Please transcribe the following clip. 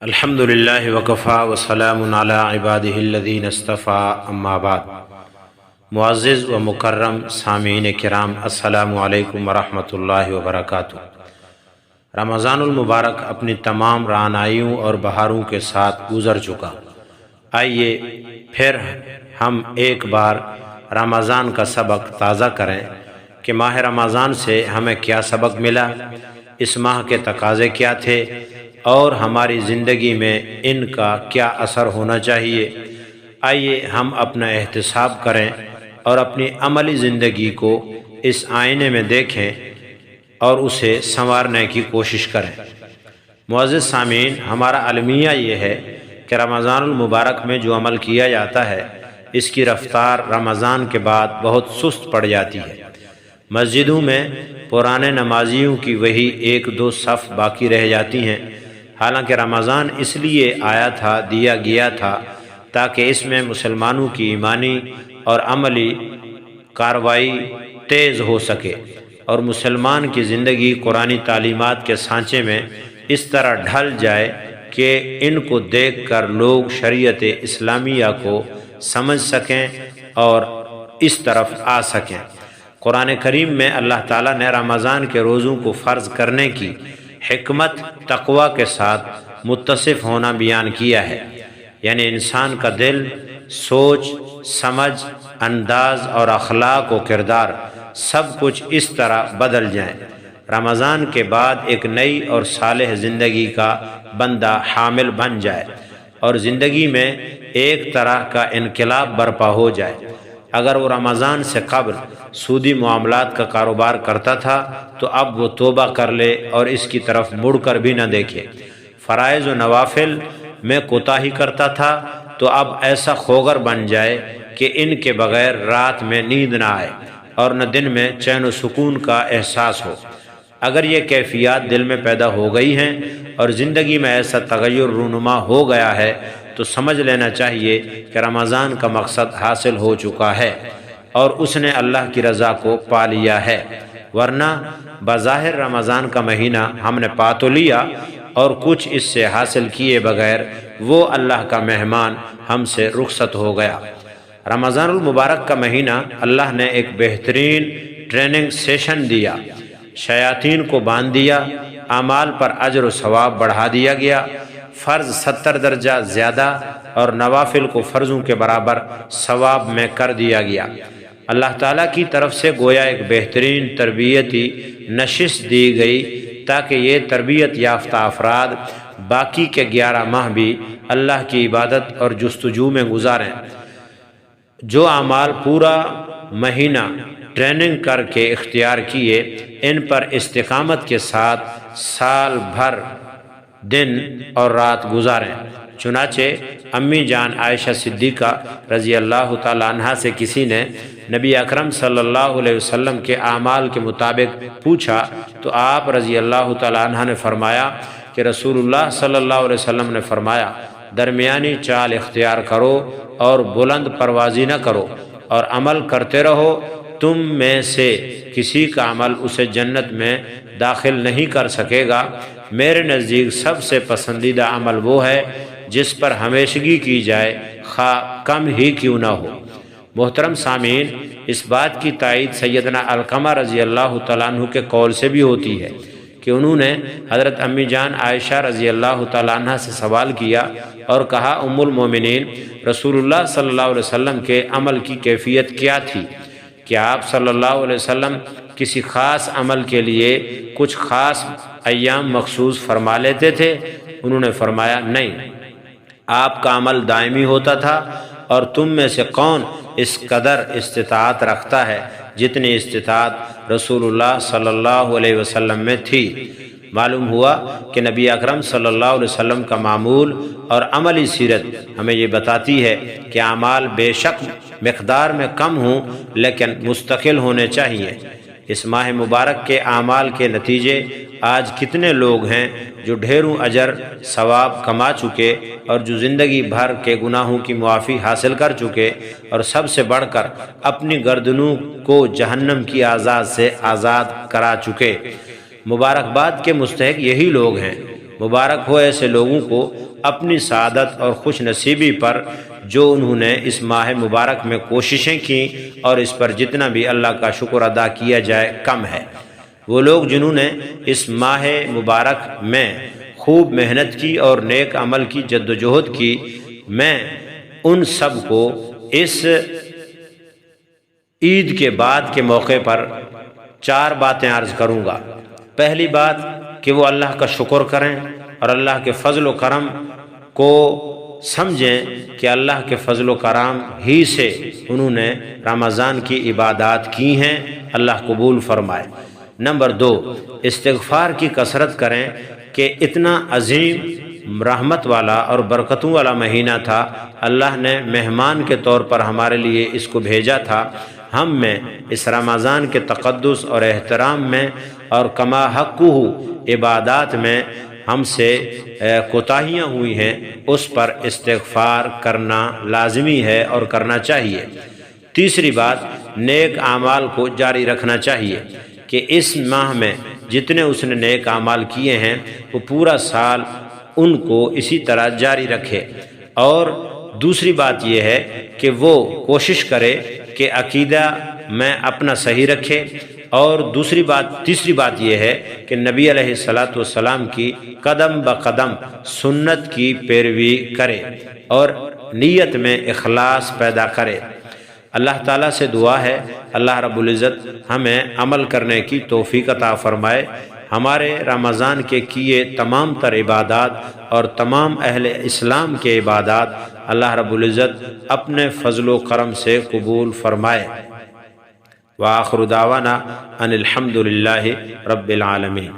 الحمدللہ وکفا وسلام علی عبادہ الذین اصطفیٰ اما بعد۔ معزز و مکرم سامعین کرام، السلام علیکم ورحمۃ اللہ وبرکاتہ۔ رمضان المبارک اپنی تمام رعنائیوں اور بہاروں کے ساتھ گزر چکا۔ آئیے پھر ہم ایک بار رمضان کا سبق تازہ کریں کہ ماہ رمضان سے ہمیں کیا سبق ملا، اس ماہ کے تقاضے کیا تھے اور ہماری زندگی میں ان کا کیا اثر ہونا چاہیے۔ آئیے ہم اپنا احتساب کریں اور اپنی عملی زندگی کو اس آئینے میں دیکھیں اور اسے سنوارنے کی کوشش کریں۔ معزز سامعین، ہمارا المیہ یہ ہے کہ رمضان المبارک میں جو عمل کیا جاتا ہے اس کی رفتار رمضان کے بعد بہت سست پڑ جاتی ہے۔ مسجدوں میں پرانے نمازیوں کی وہی ایک دو صف باقی رہ جاتی ہیں، حالانکہ رمضان اس لیے دیا گیا تھا تاکہ اس میں مسلمانوں کی ایمانی اور عملی کارروائی تیز ہو سکے اور مسلمان کی زندگی قرآنی تعلیمات کے سانچے میں اس طرح ڈھل جائے کہ ان کو دیکھ کر لوگ شریعت اسلامیہ کو سمجھ سکیں اور اس طرف آ سکیں۔ قرآن کریم میں اللہ تعالیٰ نے رمضان کے روزوں کو فرض کرنے کی حکمت تقوی کے ساتھ متصف ہونا بیان کیا ہے، یعنی انسان کا دل، سوچ، سمجھ، انداز اور اخلاق و کردار سب کچھ اس طرح بدل جائیں، رمضان کے بعد ایک نئی اور صالح زندگی کا بندہ حامل بن جائے اور زندگی میں ایک طرح کا انقلاب برپا ہو جائے۔ اگر وہ رمضان سے قبل سودی معاملات کا کاروبار کرتا تھا تو اب وہ توبہ کر لے اور اس کی طرف مڑ کر بھی نہ دیکھے۔ فرائض و نوافل میں کوتاہی کرتا تھا تو اب ایسا خوگر بن جائے کہ ان کے بغیر رات میں نیند نہ آئے اور نہ دن میں چین و سکون کا احساس ہو۔ اگر یہ کیفیات دل میں پیدا ہو گئی ہیں اور زندگی میں ایسا تغیر رونما ہو گیا ہے تو سمجھ لینا چاہیے کہ رمضان کا مقصد حاصل ہو چکا ہے اور اس نے اللہ کی رضا کو پا لیا ہے، ورنہ بظاہر رمضان کا مہینہ ہم نے پا تو لیا اور کچھ اس سے حاصل کیے بغیر وہ اللہ کا مہمان ہم سے رخصت ہو گیا۔ رمضان المبارک کا مہینہ اللہ نے ایک بہترین ٹریننگ سیشن دیا، شیاطین کو باندھ دیا، اعمال پر اجر و ثواب بڑھا دیا گیا، فرض 70 درجہ زیادہ اور نوافل کو فرضوں کے برابر ثواب میں کر دیا گیا۔ اللہ تعالیٰ کی طرف سے گویا ایک بہترین تربیتی نشست دی گئی تاکہ یہ تربیت یافتہ افراد باقی کے 11 ماہ بھی اللہ کی عبادت اور جستجو میں گزاریں۔ جو اعمال پورا مہینہ ٹریننگ کر کے اختیار کیے، ان پر استقامت کے ساتھ سال بھر دن اور رات گزاریں۔ چنانچہ امی جان عائشہ صدیقہ رضی اللہ تعالی عنہا سے کسی نے نبی اکرم صلی اللہ علیہ وسلم کے اعمال کے مطابق پوچھا تو آپ رضی اللہ تعالی عنہ نے فرمایا کہ رسول اللہ صلی اللہ علیہ وسلم نے فرمایا، درمیانی چال اختیار کرو اور بلند پروازی نہ کرو اور عمل کرتے رہو، تم میں سے کسی کا عمل اسے جنت میں داخل نہیں کر سکے گا۔ میرے نزدیک سب سے پسندیدہ عمل وہ ہے جس پر ہمیشگی کی جائے، خواہ کم ہی کیوں نہ ہو۔ محترم سامعین، اس بات کی تائید سیدنا علقمہ رضی اللہ تعالیٰ عنہ کے قول سے بھی ہوتی ہے کہ انہوں نے حضرت امی جان عائشہ رضی اللہ تعالیٰ عنہ سے سوال کیا اور کہا، ام المومنین، رسول اللہ صلی اللہ علیہ وسلم کے عمل کی کیفیت کیا تھی؟ کیا آپ صلی اللہ علیہ وسلم کسی خاص عمل کے لیے کچھ خاص ایام مخصوص فرما لیتے تھے؟ انہوں نے فرمایا، نہیں، آپ کا عمل دائمی ہوتا تھا اور تم میں سے کون اس قدر استطاعت رکھتا ہے جتنی استطاعت رسول اللہ صلی اللہ علیہ وسلم میں تھی۔ معلوم ہوا کہ نبی اکرم صلی اللہ علیہ وسلم کا معمول اور عملی سیرت ہمیں یہ بتاتی ہے کہ اعمال بے شک مقدار میں کم ہوں لیکن مستقل ہونے چاہیے۔ اس ماہ مبارک کے اعمال کے نتیجے آج کتنے لوگ ہیں جو ڈھیروں اجر ثواب کما چکے اور جو زندگی بھر کے گناہوں کی معافی حاصل کر چکے اور سب سے بڑھ کر اپنی گردنوں کو جہنم کی آزاد سے آزاد کرا چکے۔ مبارکباد کے مستحق یہی لوگ ہیں مبارک ہو ایسے لوگوں کو اپنی سعادت اور خوش نصیبی پر جو انہوں نے اس ماہ مبارک میں کوششیں کیں اور اس پر جتنا بھی اللہ کا شکر ادا کیا جائے کم ہے۔ وہ لوگ جنہوں نے اس ماہ مبارک میں خوب محنت کی اور نیک عمل کی جد و جہد کی، میں ان سب کو اس عید کے بعد کے موقع پر 4 باتیں عرض کروں گا۔ پہلی بات کہ وہ اللہ کا شکر کریں اور اللہ کے فضل و کرم کو سمجھیں کہ اللہ کے فضل و کرم ہی سے انہوں نے رمضان کی عبادات کی ہیں، اللہ قبول فرمائے۔ نمبر 2، استغفار کی کثرت کریں کہ اتنا عظیم رحمت والا اور برکتوں والا مہینہ تھا، اللہ نے مہمان کے طور پر ہمارے لیے اس کو بھیجا تھا۔ ہم میں اس رمضان کے تقدس اور احترام میں اور کما حقہ عبادات میں ہم سے کوتاہیاں ہوئی ہیں، اس پر استغفار کرنا لازمی ہے اور کرنا چاہیے۔ تیسری بات، نیک اعمال کو جاری رکھنا چاہیے کہ اس ماہ میں جتنے اس نے نیک اعمال کیے ہیں وہ پورا سال ان کو اسی طرح جاری رکھے۔ اور دوسری بات یہ ہے کہ وہ کوشش کرے کہ عقیدہ میں اپنا صحیح رکھے، اور تیسری بات یہ ہے کہ نبی علیہ الصلاۃ والسلام کی قدم بقدم سنت کی پیروی کرے اور نیت میں اخلاص پیدا کرے۔ اللہ تعالیٰ سے دعا ہے اللہ رب العزت ہمیں عمل کرنے کی توفیق عطا فرمائے، ہمارے رمضان کے کیے تمام تر عبادات اور تمام اہل اسلام کے عبادات اللہ رب العزت اپنے فضل و کرم سے قبول فرمائے۔ وآخر دعوانا ان الحمد للہ رب العالمین۔